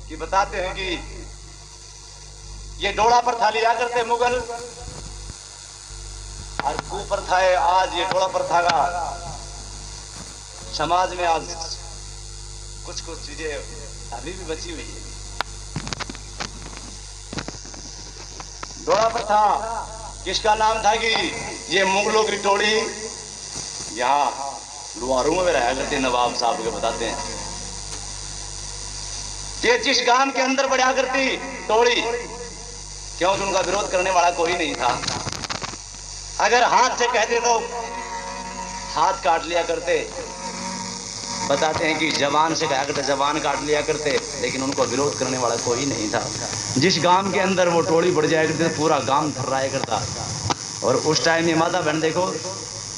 कि बताते हैं कि ये डोला प्रथा लिया करते मुगल, और कुप्रथा है आज ये डोला प्रथा का समाज में आज कुछ कुछ चीजें अभी भी बची हुई है। डोला प्रथा किसका नाम था कि ये मुगलों की टोली यहाँ लुहारू में रहा करते, नवाब साहब के बताते हैं। ये जिस गांव के अंदर बढ़ा करती टोली, क्योंकि उनका विरोध करने वाला कोई नहीं था। अगर हाथ से कहते तो हाथ काट लिया करते। बताते हैं कि जबान से कहा करते, जबान काट लिया करते, लेकिन उनको विरोध करने वाला कोई नहीं था। जिस गांव के अंदर वो टोली बढ़ जाया करती पूरा गांव थर्राया करता। और उस टाइम ये माता बहन देखो,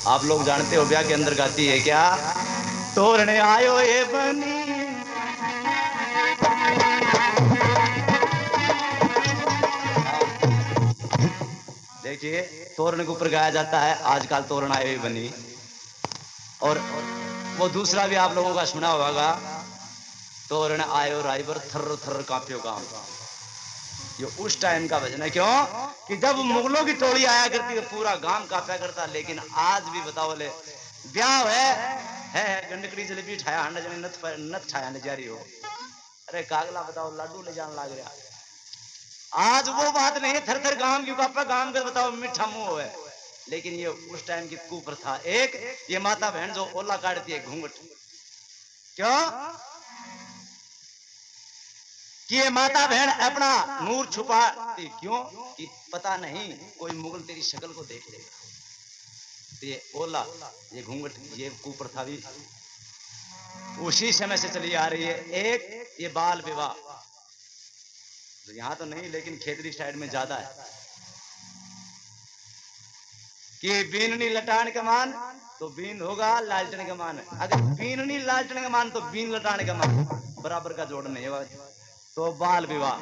आप लोग जानते हो ब्याह के अंदर गाती है क्या, तोरने आयो ये बनी, देखिए तोरण के ऊपर गाया जाता है आजकल तोरण आयो ये बनी। और वो दूसरा भी आप लोगों का सुना होगा, तोरण आयो राइबर थर्र थर्र कांप्यो गांव। ये उस टाइम का भजन है। क्यों कि जब मुगलों की टोली आया करती तो पूरा गांव कांपा करता। लेकिन आज भी बताओ ले ब्याह है गंडकड़ी जलेबी ठाया हंडा जने नथ छाया न जारी हो, अरे कागला बताओ लाडू ले जान लाग रहा। आज वो बात नहीं है, थर थर गांव क्यों कापा, गांव का बताओ मीठा मुंह है। लेकिन ये उस टाइम की कुप्रथा। एक ये माता बहन जो ओला काटती है घूंघट, क्यों कि ये माता बहन अपना नूर छुपाती, क्यों कि पता नहीं कोई मुगल तेरी शक्ल को देख लेगा। तो ये ओला, ये घूंघट, ये कुप्रथा भी उसी समय से चली आ रही है। एक ये बाल विवाह, तो यहां तो नहीं लेकिन खेतरी साइड में ज्यादा है कि बीननी लटान का मान तो बीन होगा लालटन का मान, अगर बीननी लालटन का मान तो बीन लटान का मान, बराबर का जोड़ नहीं होगा। तो बाल विवाह।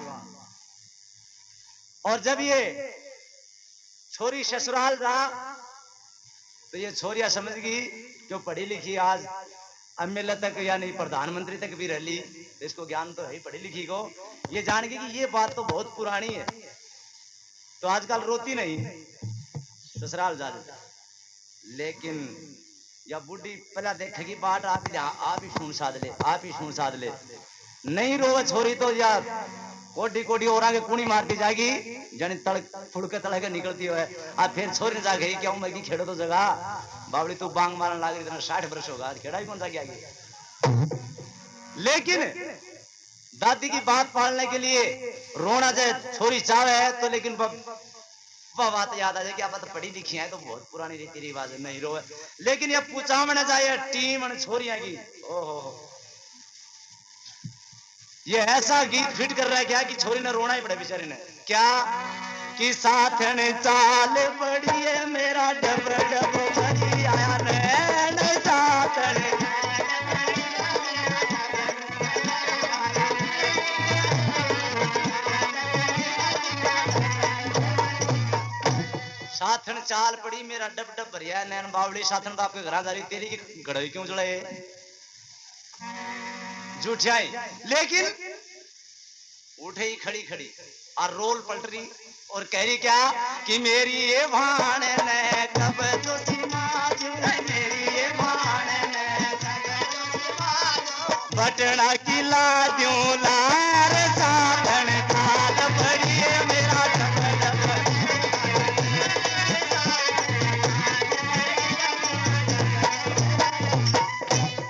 और जब ये छोरी ससुराल रहा तो ये छोरिया समझ गई जो पढ़ी लिखी आज एमएलए तक यानी प्रधानमंत्री तक भी रह ली, इसको ज्ञान तो है पढ़ी लिखी को, ये जान गई कि ये बात तो बहुत पुरानी है। तो आजकल रोती नहीं ससुराल जा रही। लेकिन या बुढ़ी पहला देखेगी बात आप ही सुन साध ले, आप ही सुन साध ले, नहीं रोवे छोरी तो या कोडी कोडी और आगे कुणी मारती जाएगी जनी तड़क फुड़के तड़के निकलती है। आप फिर छोरी जा गई क्यों मैं की खेड़ो तो जगह बावड़ी तू बांग मारने लाग रही, 60 वर्ष होगा खेड़ा ही कौन सा क्या गया। लेकिन दादी की बात पालने के लिए रोना जाए छोरी चाहे है तो, लेकिन वह बात याद आ जाए कि आप तो पढ़ी लिखी है तो बहुत पुरानी रीति रिवाज नहीं रोए। लेकिन ये पूछा मैंने जाए टीम छोरियां की, ओहो ये ऐसा गीत फिट कर रहा है क्या कि छोरी ने रोना ही पड़ा बेचारी ने। क्या कि साथ ने चाल बड़ी है मेरा डब डब बड़ी आया ने साथ ने, साथन चाल पड़ी मेरा डब डब भरिया नैन बावली, साथन तो आपके घर जा रही तेरी की गड़ई क्यों जड़े झूठियाई। लेकिन उठे ही खड़ी खड़ी और रोल पलट रही और कह रही क्या कि मेरी ये भाण ने कब जो सिमाज, मेरी ये भाण ने बटना की ला दूं लार, साधन चाल बड़ी है मेरा डब डब,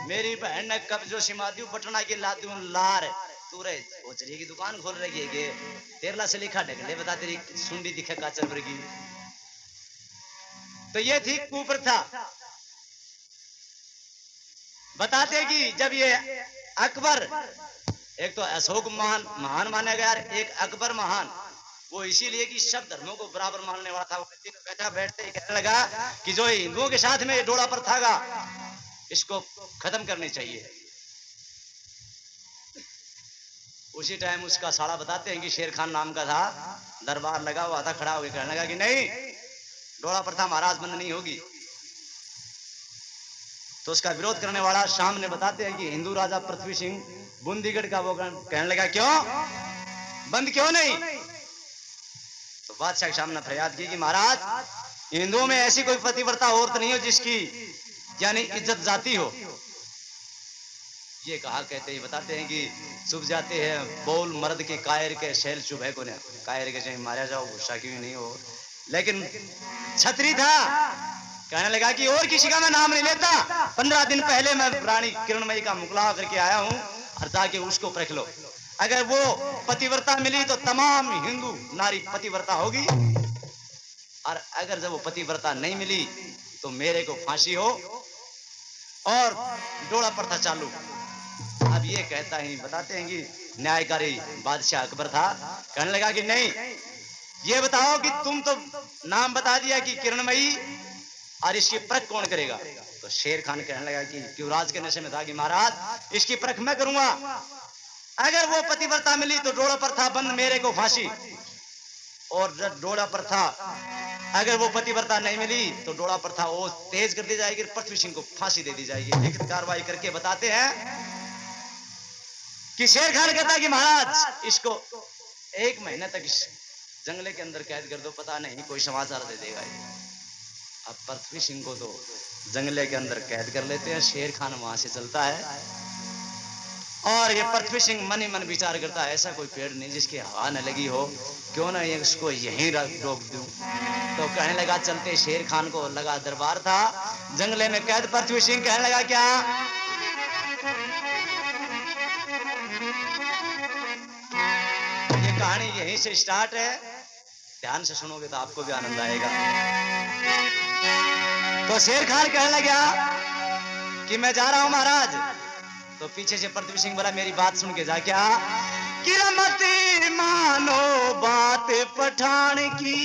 मेरी बहन ने कब जो सिमा दूं बटना की ला दूं लार। तू रे ओचरी की दुकान खोल रही है तेरला से लिखा ढकले बता तेरी सुंडी दिखे काचर वर्गी। तो ये थी कुप्रथा। बताते कि जब ये अकबर, एक तो अशोक महान माना गया, एक अकबर महान, वो इसीलिए कि सब धर्मों को बराबर मानने वाला था। वो बैठा बैठते ही कहने लगा कि जो हिंदुओं के साथ में डोला प्रथा था इसको खत्म करनी चाहिए। उसी टाइम उसका साला बताते हैं कि शेर खान नाम का था, दरबार लगा हुआ था, खड़ा होकर कहने लगा कि नहीं डोला प्रथा महाराज बंद नहीं होगी। तो उसका विरोध करने वाला सामने बताते हैं कि हिंदू राजा पृथ्वी सिंह बूंदीगढ़ का वो कहने लगा क्यों बंद क्यों नहीं। तो बादशाह के सामने फरियाद की कि महाराज हिंदुओं में ऐसी कोई पतिव्रता औरत नहीं हो जिसकी यानी इज्जत जाती हो। ये कहा कहते ही बताते हैं कि चुप जाते हैं बोल मर्द के कायर के शैल चुभे को कायर के चाहे मारा जाओ गुस्सा क्यों नहीं हो। लेकिन छतरी था कहने लगा कि और किसी का मैं नाम नहीं लेता। 15 दिन पहले मैं रानी किरणमयी का मुकलावा करके आया हूं और ताकि उसको परख लो। अगर वो पतिव्रता मिली तो तमाम हिंदू नारी पतिव्रता होगी और अगर जब वो पतिव्रता नहीं मिली तो मेरे को फांसी हो और डोला प्रथा चालू। अब ये कहता ही बताते हैं कि न्यायकारी बादशाह अकबर था कहने लगा कि नहीं ये बताओ कि तुम तो नाम बता दिया कि किरणमयी और इसकी परख कौन करेगा। तो शेर खान कहने लगा कि युवराज के नशे में था कि महाराज इसकी परख मैं करूंगा। अगर वो पतिव्रता मिली तो डोला प्रथा बंद मेरे को फांसी और डोला प्रथा अगर वो पतिव्रता नहीं मिली तो डोला प्रथा वो तेज कर दी जाएगी पृथ्वी सिंह को फांसी दे दी जाएगी। लिखित कार्रवाई करके बताते हैं कि शेर खान कहता है कि महाराज इसको 1 महीने तक इस जंगले के अंदर कैद कर दो पता नहीं कोई समाचार दे देगा। अब पृथ्वी सिंह को तो जंगले के अंदर कैद कर लेते हैं। शेर खान वहां से चलता है और ये पृथ्वी सिंह मन ही मन विचार करता है ऐसा कोई पेड़ नहीं जिसकी हवा न लगी हो क्यों ना ये उसको यहीं रोक दूं। तो कहने लगा चलते शेर खान को लगा दरबार था जंगले में कैद। पृथ्वी सिंह कहने लगा क्या ये कहानी यहीं से स्टार्ट है। ध्यान से सुनोगे तो आपको भी आनंद आएगा। तो शेर खान कहने लगा कि मैं जा रहा हूं महाराज। तो पीछे से पृथ्वी सिंह बोला मेरी बात सुन के जा क्या कि मत मानो बात पठान की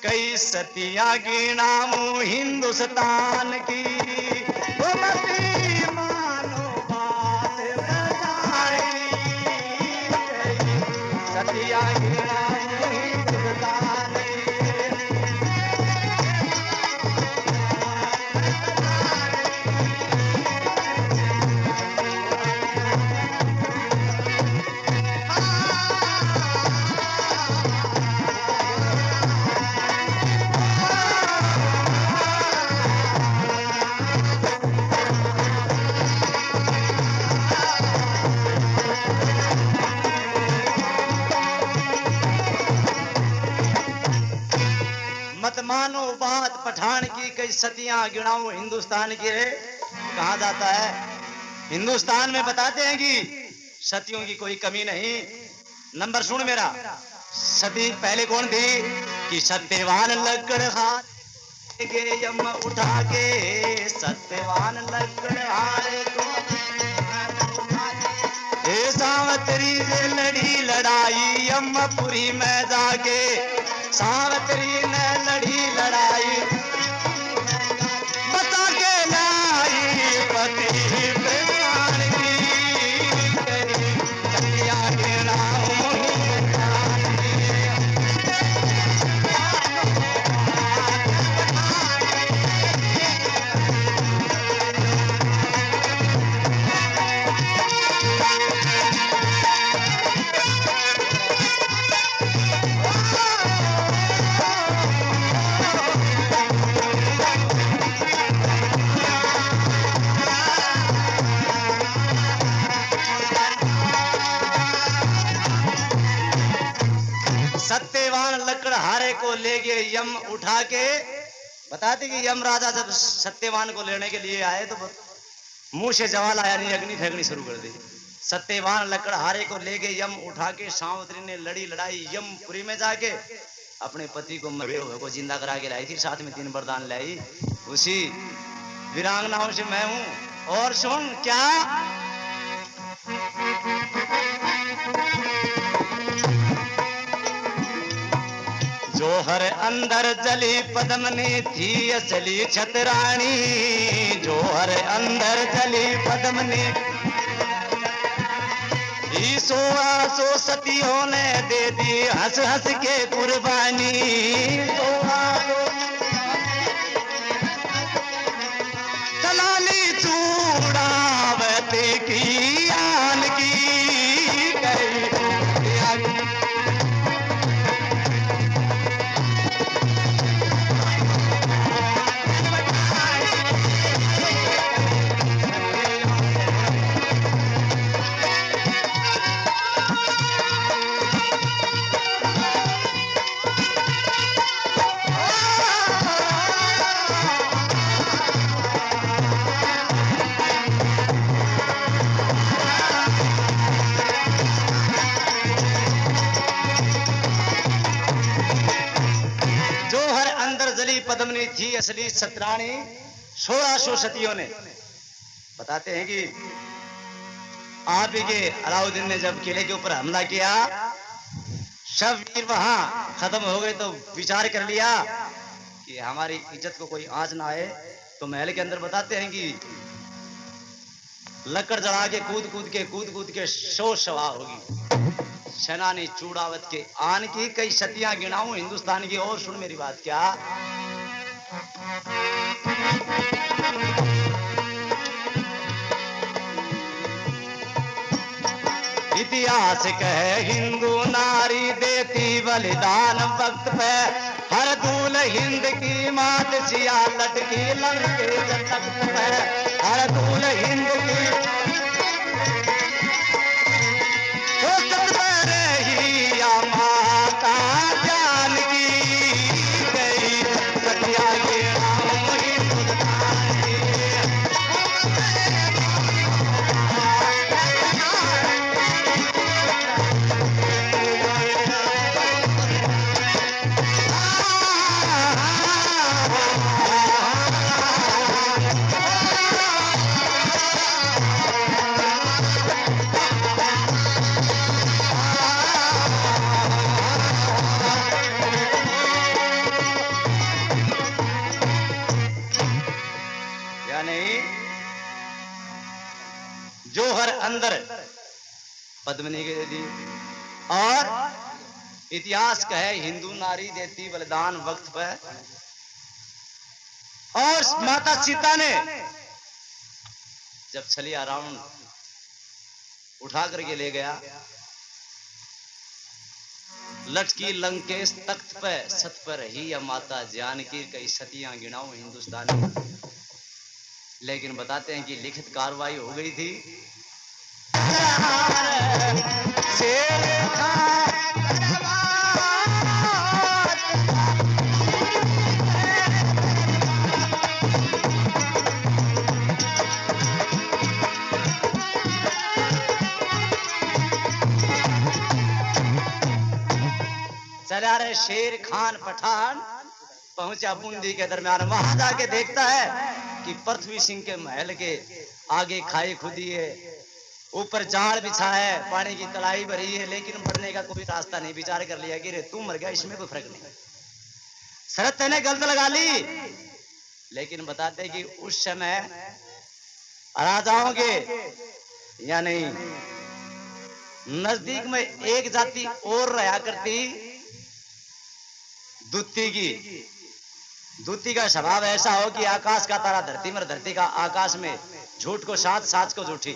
कई सतियां गिनाऊं हिंदुस्तान की। वो मत मानो बात पठान की कई सतियां गिनाऊं हिंदुस्तान की। मत मानो बात पठान की कई सतियां गिनाऊं हिंदुस्तान की। रे कहा जाता है हिंदुस्तान में बताते हैं कि सतियों की कोई कमी नहीं। नंबर सुन मेरा सती पहले कौन थी कि सत्यवान लकड़ हाथ के यम उठा के सत्यवान लकड़ हारे को सावत्री से लड़ी लड़ाई यमपुरी में जाके सावत्री ने लड़ी लड़ाई बता के लाई पति प्राण की कन्या के नाम सत्यवान लकड़हारे को ले गए यम उठा के। बताते कि यम राजा जब सत्यवान को लेने के लिए आए तो मुंह से जवाल आया नहीं अग्नि फेंकनी शुरू कर दी। सत्यवान लकड़हारे को ले गए यम उठा के। सावत्री ने लड़ी लड़ाई यमपुरी में जाके अपने पति को मरे हुए को जिंदा करा के लाई थी। साथ में 3 वरदान लाई उसी वीरांगनाओं से मैं हूं। और सुन क्या जोहर अंदर जली पद्मनी थी असली छतरानी। जोहर अंदर जली पद्मनी 16 सतियों ने दे दी हंस हंस के कुर्बानी। सलानी चूड़ावत की आन की पद्मनी थी असली सतरानी 1600 सतियों ने बताते हैं कि आप ही के अलाउद्दीन ने जब किले के ऊपर हमला किया, सब वीर वहां खत्म हो गए, तो विचार कर लिया कि हमारी इज्जत को कोई आंच ना आए, तो महल के अंदर बताते हैं कि लकड़ जला के कूद कूद के शोर शवा होगी। सेनानी चूड़ावत के आन की कई सतियां गिनाऊं हिंदुस्तान की। और सुन मेरी बात क्या, इतिहास कहे हिंदू नारी देती बलिदान वक्त पे, हर दूल हिंद की मात सिया लटकी लंके तख्त पे, हर दूल हिंद की रही या माता जान की गई सतिया अंदर पद्मिनी के दी। और इतिहास कहे हिंदू नारी देती बलिदान वक्त पे, और माता सीता ने जब छलिया रावण उठा करके ले गया, लटकी लंकेश तख्त पे सत पर रही या माता जानकी कई सतियां गिनाऊं हिंदुस्तान में। लेकिन बताते हैं कि लिखित कार्रवाई हो गई थी। चला रे शेर खान पठान पहुंचा बूंदी के दरमियान। वहां जाके देखता है कि पृथ्वी सिंह के महल के आगे खाई खुदी है, ऊपर जाल बिछा है, पानी की तलाई भरी है, लेकिन बढ़ने का कोई रास्ता नहीं। विचार कर लिया कि रे तू मर गया, इसमें कोई फर्क नहीं, शरत ने गलत लगा ली। लेकिन बताते कि उस समय राजाओं के यानी नजदीक में एक जाति और रहा करती, दूती की। दूती का स्वभाव ऐसा हो कि आकाश का तारा धरती में, धरती का आकाश में, झूठ को साथ साथ को झूठी।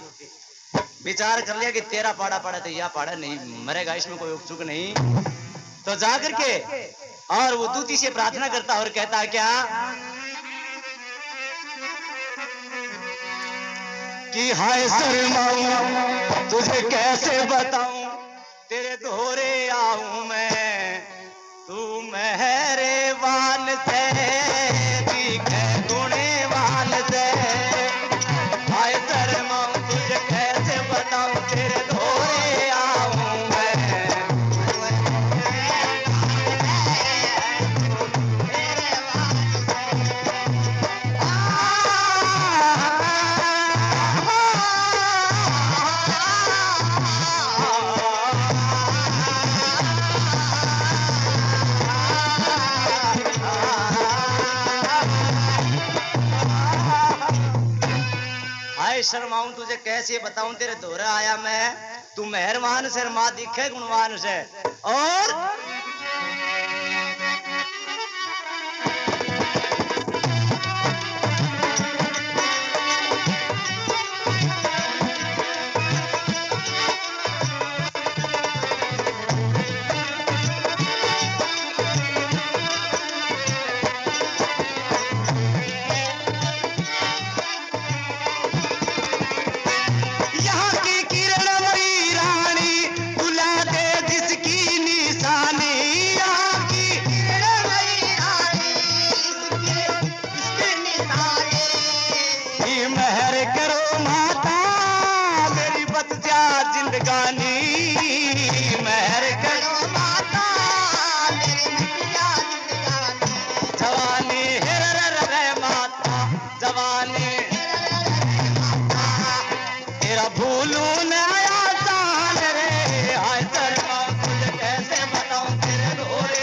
विचार कर लिया कि तेरा पाड़ा पाड़ा तो या पाड़ा नहीं मरेगा, इसमें कोई उपचुक नहीं। तो जाकर के और वो दूती से प्रार्थना करता और कहता क्या कि हाय शर्माऊं तुझे कैसे बताऊं, तेरे दोहरे आऊं मैं, तू मेहरबान से दिखे गुणवान से। हाय शर्माऊं तुझे कैसे बताऊं, तेरे दोहरे आऊं मैं। शर्माऊं तुझे कैसे बताऊं, तेरे दोहरा आया मैं, तू मेहरबान से मां दिखे गुणवान से। और जिंदगानी मेहर करो माता जवानी रे माता जवानी तेरा भूलू न आसान रे हाय शर्मा तुझे कैसे बताऊं तेरे रोए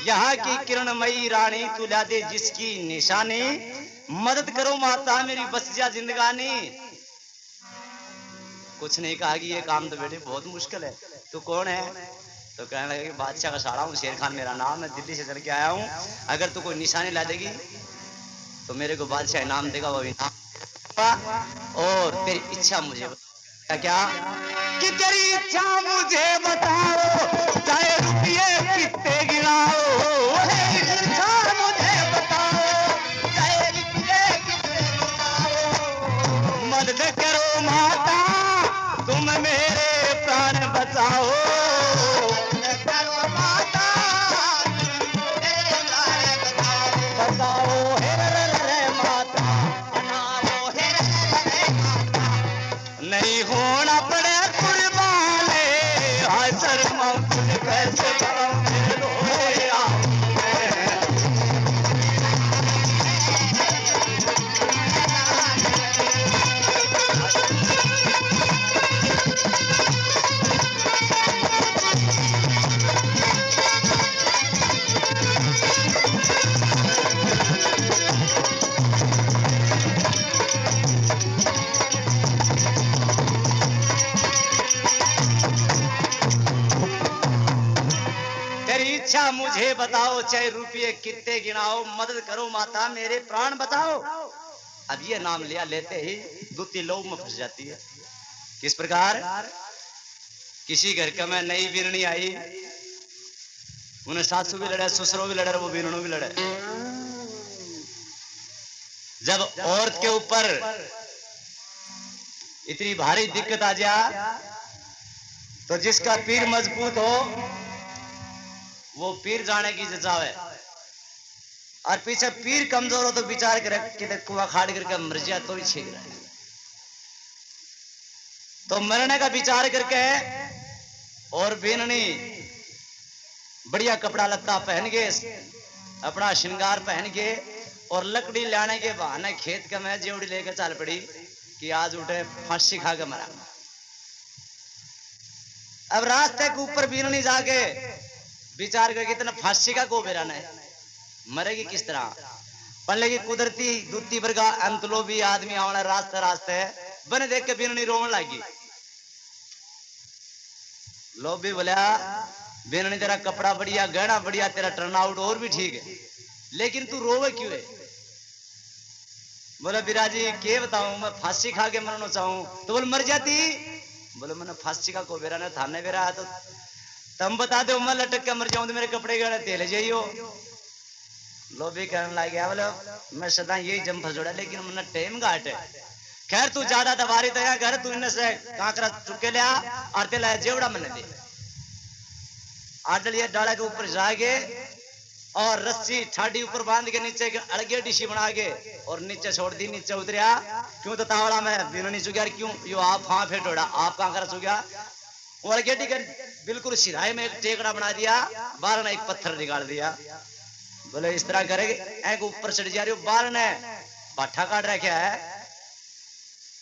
यहाँ की किरणमयी रानी तुला दे जिसकी निशानी मदद करो माता मेरी बस जा जिंदगानी। कुछ नहीं कहा कि ये काम तो बेटे बहुत मुश्किल है। तू कौन है? तो कहने लगे कि बादशाह का साड़ा हूँ, शेर खान मेरा नाम है, दिल्ली से चल के आया हूँ। अगर तू कोई निशानी ला देगी तो मेरे को बादशाह इनाम देगा, वो इनाम। और तेरी इच्छा मुझे क्या कि तेरी इच्छा मुझे बताओ, चाहे रुपये कितने गिनाओ। तेरी इच्छा मुझे बताओ, चाहे रुपये कितने गिनाओ। मदद करो माता तुम मेरे प्राण बचाओ। मदद करो माता मेरे प्राण बचाओ। हे रे माता बनाओ, हे रे माता नहीं होना पड़े कुर्बान हाय शर्मा तुझे कैसे बताऊं मेरे रोया। इच्छा मुझे बताओ, चाहे रुपये कितने गिनाओ। मदद करो माता मेरे प्राण बचाओ। अब ये नाम लिया लेते ही दूती लोग में फंस जाती है। किस प्रकार? किसी घर का में नई बीरनी आई, उन्हें सासू भी लड़े, ससुरो भी लड़े, वो बीरनो भी लड़े। जब औरत के ऊपर इतनी भारी दिक्कत आ जा तो जिसका पीर मजबूत हो वो पीर जाने की जचावे, और पीछे पीर कमजोर हो तो विचार करे कि कुआ खाड़ करके मर जाए तो ही ठीक रहे। तो मरने का विचार करके और बीननी बढ़िया कपड़ा लत्ता पहन के, अपना श्रृंगार पहन के और लकड़ी लाने के बहाने खेत का मैं जेवड़ी लेकर चल पड़ी कि आज उठे फांसी खा के मरा। अब रास्ते के ऊपर बीननी जाके विचार करके इतना फांसी का को बेरा नहीं, मरेगी किस तरह? पहले की कुदरती दूती वर्गा अंतलो भी आदमी आना रास्ते रास्ते बने देख के बीननी रोने लगी। लोग भी बोला बीननी तेरा कपड़ा बढ़िया, गहना बढ़िया, तेरा टर्न आउट और भी ठीक है, लेकिन तू रोवे क्यों है? बोला बिराजी के बताऊं, मैं फांसी खा के मरना चाहूं। तो बोल मर जाती। बोले मैंने फांसी का को बेरा ना थाने बेरा है, तो तुम बता दो मैं लटक के मर जाऊं तो मेरे कपड़े गहने तेल जाइयो। लो भी कहने लग गया बोलो मैं सदा यही जम फसोड़ा, लेकिन मैंने टाइम घाट है। खैर तू ज्यादा दबारी तो घर तू इनसे से कांकरा चुके लिया और तेला जेवड़ा मैंने दे आडलिया डाला के ऊपर जाके और रस्सी ठाडी ऊपर बांध के नीचे अलगे डिशी बना के और नीचे छोड़ दी। नीचे उतरिया क्यों तो तावड़ा में बिना नहीं चुका, क्यों यो आप हाँ फेंटोड़ा आप कांकरा चुका और गेटी कर बिल्कुल सिराए में एक टेकड़ा बना दिया, बार ने एक पत्थर निकाल दिया। बोले इस तरह करेगे एक ऊपर चढ़ जा रही हो, बार ने पाठा काट रखा है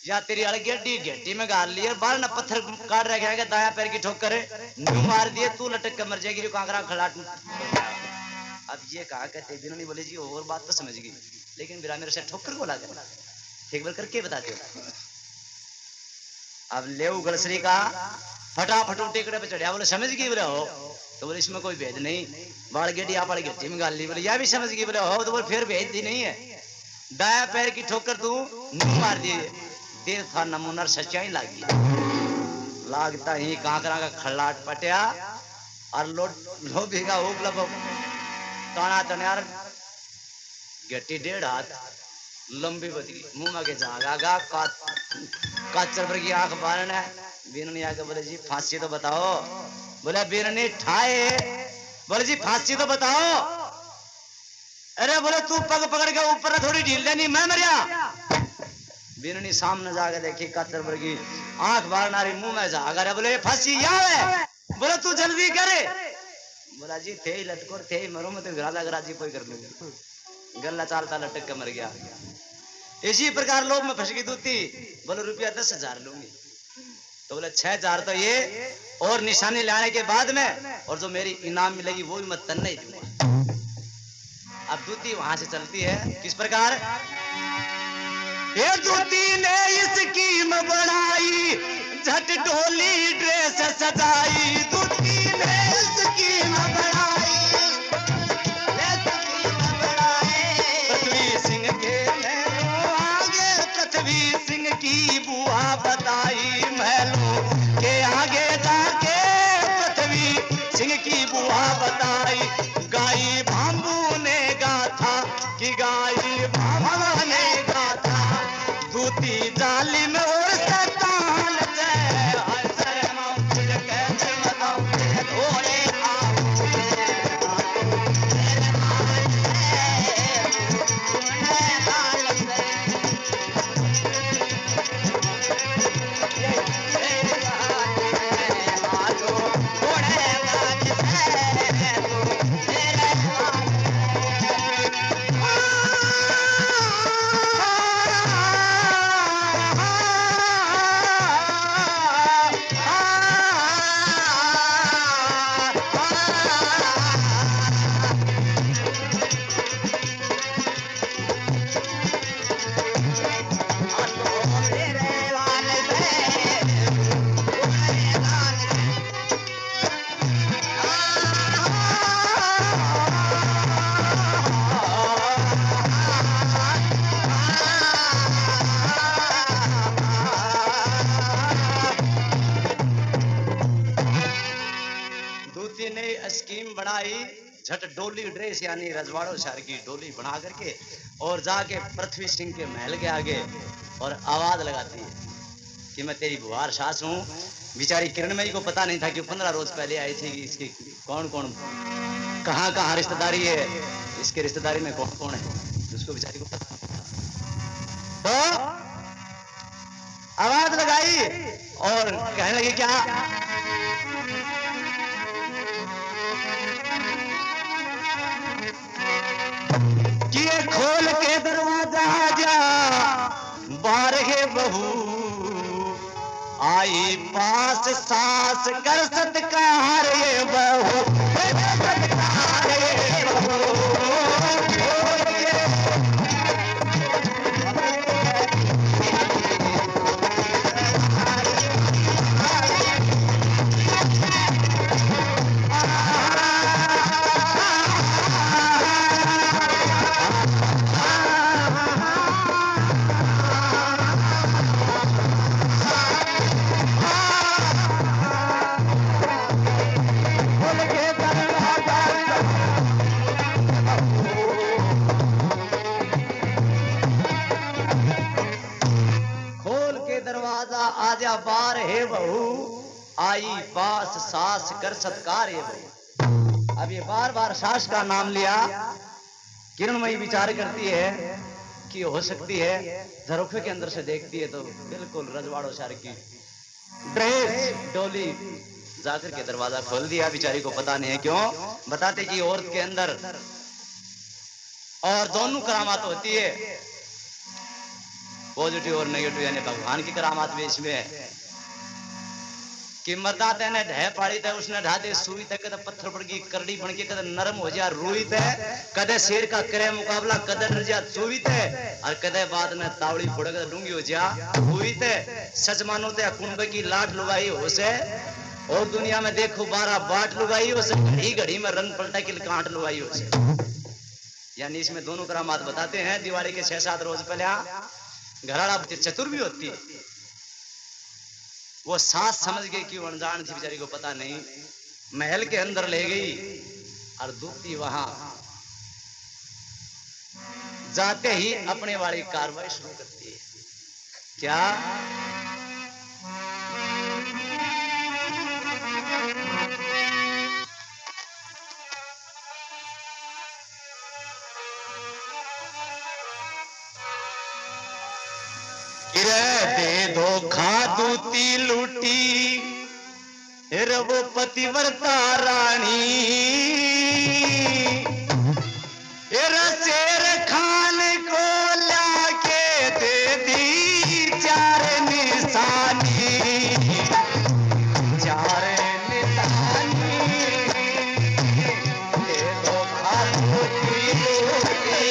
या तेरी अलगेडी गेटी में गाल ली, बार ने पत्थर काट रखा है, दाया पैर की ठोकर न्यू मार दिए, तू लटक कर मर जाएगी। जो कांकरा खड़ा अब ये कहा कहते बिना नहीं बोले जी और बात तो समझ गई, लेकिन बिरा मेरे से ठोकर को लगा। ठीक बोल करके बताते हो। अब ले गड़सरी का फटाफट टेकड़े पे चढ़िया, बोले समझ गई बोले हो, तो बोले इसमें कोई भेद नहीं, बाढ़ गेटी आप गिट्टी में गाल ली, बोले यह भी समझ गई बोले हो, तो बोले फिर भेद दी नहीं है, दाया पैर की ठोकर तू मुंह मार दिए, देर था नमूना सच्चाई लागी, लागता ही कांकरा का खल्लाट पटिया और लो भीगा उगला काना तनियार गट्टी 1.5 हाथ लंबी बदगी मुंह में के जागा गा काचर पर की आंख बारने बीरनी आके बोले जी फांसी तो बताओ, बोले बीरनी ठाए, बोले जी फांसी तो बताओ, अरे बोले तू पग पकड़ के ऊपर थोड़ी ढील देनी मैं मरिया, बीरनी सामने जाके देखी काचर पर की आंख बारनारी मुंह में जागा रे, बोले फांसी याद है, बोले तू जल्दी करे, बोला जी थे लटकोर थे मरो मैं तो गराला गराजी कोई कर लूंगा, गल्ला चालता लटक के मर गया। इसी प्रकार लोग में फंस गई दूती, बोले रुपया 10,000 लूंगी, तो बोले 6,000 तो ये और निशानी लाने के बाद में, और जो मेरी इनाम मिलेगी वो भी मैं तन्ने ही दूंगा। अब दूती वहां से चलती है किस प्रकार, ये दूती ने स्कीम बनाई, झट ढोली ड्रेस सजाई, दूती ने स्कीम बनाई, पृथ्वी सिंह के महलों आगे, पृथ्वी सिंह की बुआ बताई, महलों के आगे जाके पृथ्वी सिंह की बुआ बताई, गाई भांबू ने गाथा कि गाई भांबू ने गाथा, दूती जालिम और शैतान जय हर मौज कैसे बताऊं, थोड़े स्कीम बनाई, झट डोली ड्रेस यानी रजवाड़ो शहर की डोली बना करके और जाके पृथ्वी सिंह के महल के आगे और आवाज लगाती है कि मैं तेरी बुआर सास हूँ। बेचारी किरणमयी को पता नहीं था कि 15 रोज पहले आई थी कि इसकी कौन कौन कहाँ कहाँ रिश्तेदारी है, इसके रिश्तेदारी में कौन कौन है, उसको बेचारी को पता तो आवाज लगाई और कहने लगी क्या, कि ये खोल के दरवाजा जा बाहर है बहू, आई पास सास कर सत्कार ये बहू, सत्कार ये बहू, आजा बार है बहू, आई पास सास कर सत्कार है बहू। अब ये बार बार सास का नाम लिया, किरणमयी विचार करती है कि हो सकती है, झरोखे के अंदर से देखती है तो बिल्कुल रजवाड़ो शहर की ड्रेस डोली, जाकर के दरवाजा खोल दिया। बेचारी को पता नहीं है क्यों, बताते कि औरत के अंदर और दोनों करामात होती है, पॉजिटिव और नेगेटिव, यानी भगवान की करामात भी इसमें है कि मरदा तेने ढह पाड़ी थे उसने ढा दे सुई थे कदे पत्थर पड़ गई करड़ी बन के कदे नरम हो जा रुई थे कदे शेर का करे मुकाबला कदे नरजा चुई थे और कदे बाद में तावड़ी फोड़ के डूंगी हो जा हुई थे सच मानो ते कुंभ की लाट लुगाई हो से और दुनिया में देखो 12 बाट लुगाई हो से घड़ी घड़ी में रंग पलटा की कांट लुगाई हो से यानी इसमें दोनों करामात बताते हैं। दिवाली के 6-7 रोज पहले घराड़ा चतुर भी होती है वो सास समझ गई कि अनजान थी बेचारी को पता नहीं महल के अंदर ले गई और दूती वहां जाते ही अपने वाली कार्रवाई शुरू करती है। क्या दे धोखा दूती लूटी वो पतिव्रता रानी शेर खान को लाके दे दी 4 निशानी 4 निशानी दे धोखा दूती लूटी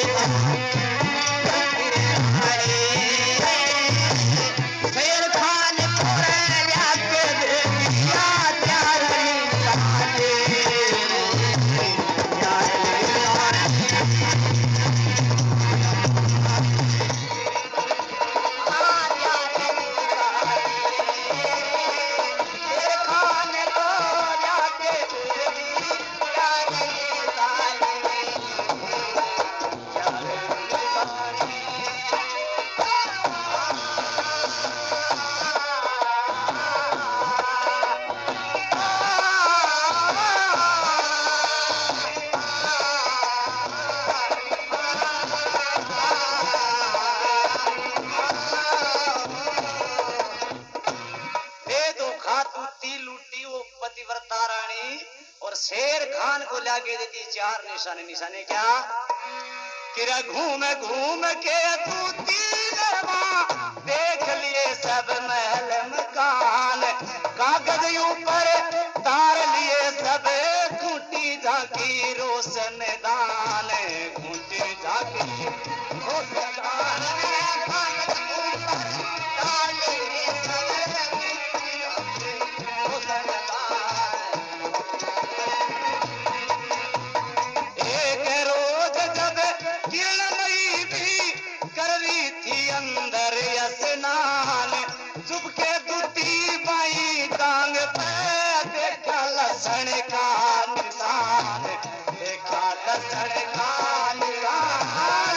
शेर खान को लाके देती 4 निशाने निशाने क्या किरा घूम घूम के दूती देख लिए सब महल मकान कागज ऊपर तार लिए सब खूंटी झांकी रोशनदान खूंटी झांकी रोशनदान चुपके दूती बाई टांग पे देखा लसण का निशान देखा लसण का निशान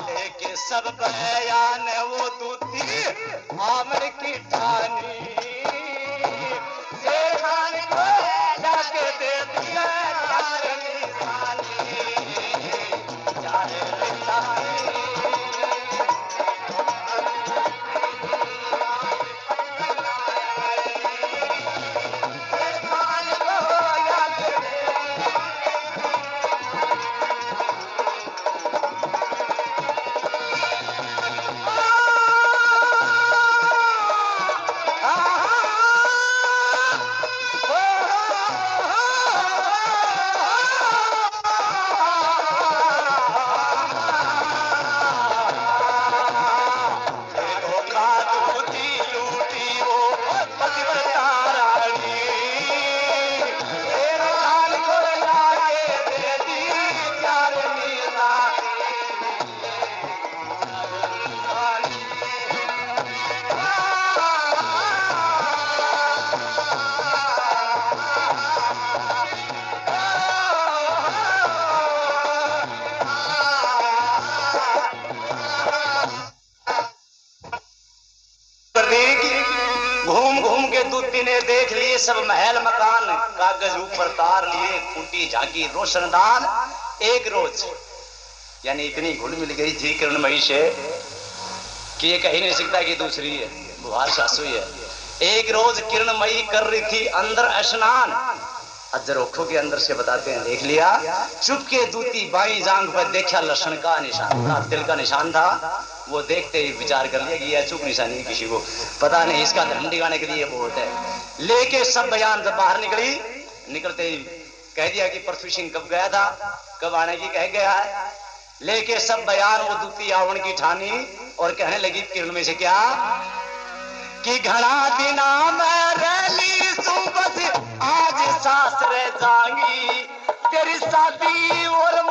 लेके सब बयान वो दूती आमर की ठानी शेर खान को जाके दे दिया 4 निशानी 4 निशानी दूती ने देख लिए सब महल मकान कागज ऊपर तार लिए खूंटी झांकी रोशनदान एक रोज यानी इतनी घुल मिल गई थी किरणमयी से कि ये कहीं नहीं सकता कि दूसरी है बुहार सासू है। एक रोज किरणमयी कर रही थी अंदर स्नान अजरोखों के अंदर से बताते हैं, देख लिया चुपके दूती बाई जांग पर देखा लक्षण का निशान, तिल का निशान था। वो देखते ही विचार कर लिया कि यह चुप निशानी किसी को पता नहीं, इसका धर्म दिखाने के लिए बहुत है। लेके सब बयान जब बाहर निकली, निकलते ही कह दिया कि पृथ्वी सिंह कब गया था, कब आने की कह गया है। लेके सब बयान वो दूती आवण की ठानी और कहने लगी किरण में से क्या कि घना दिना में रैली सुबह आज सासरे जाएंगी, तेरी शादी और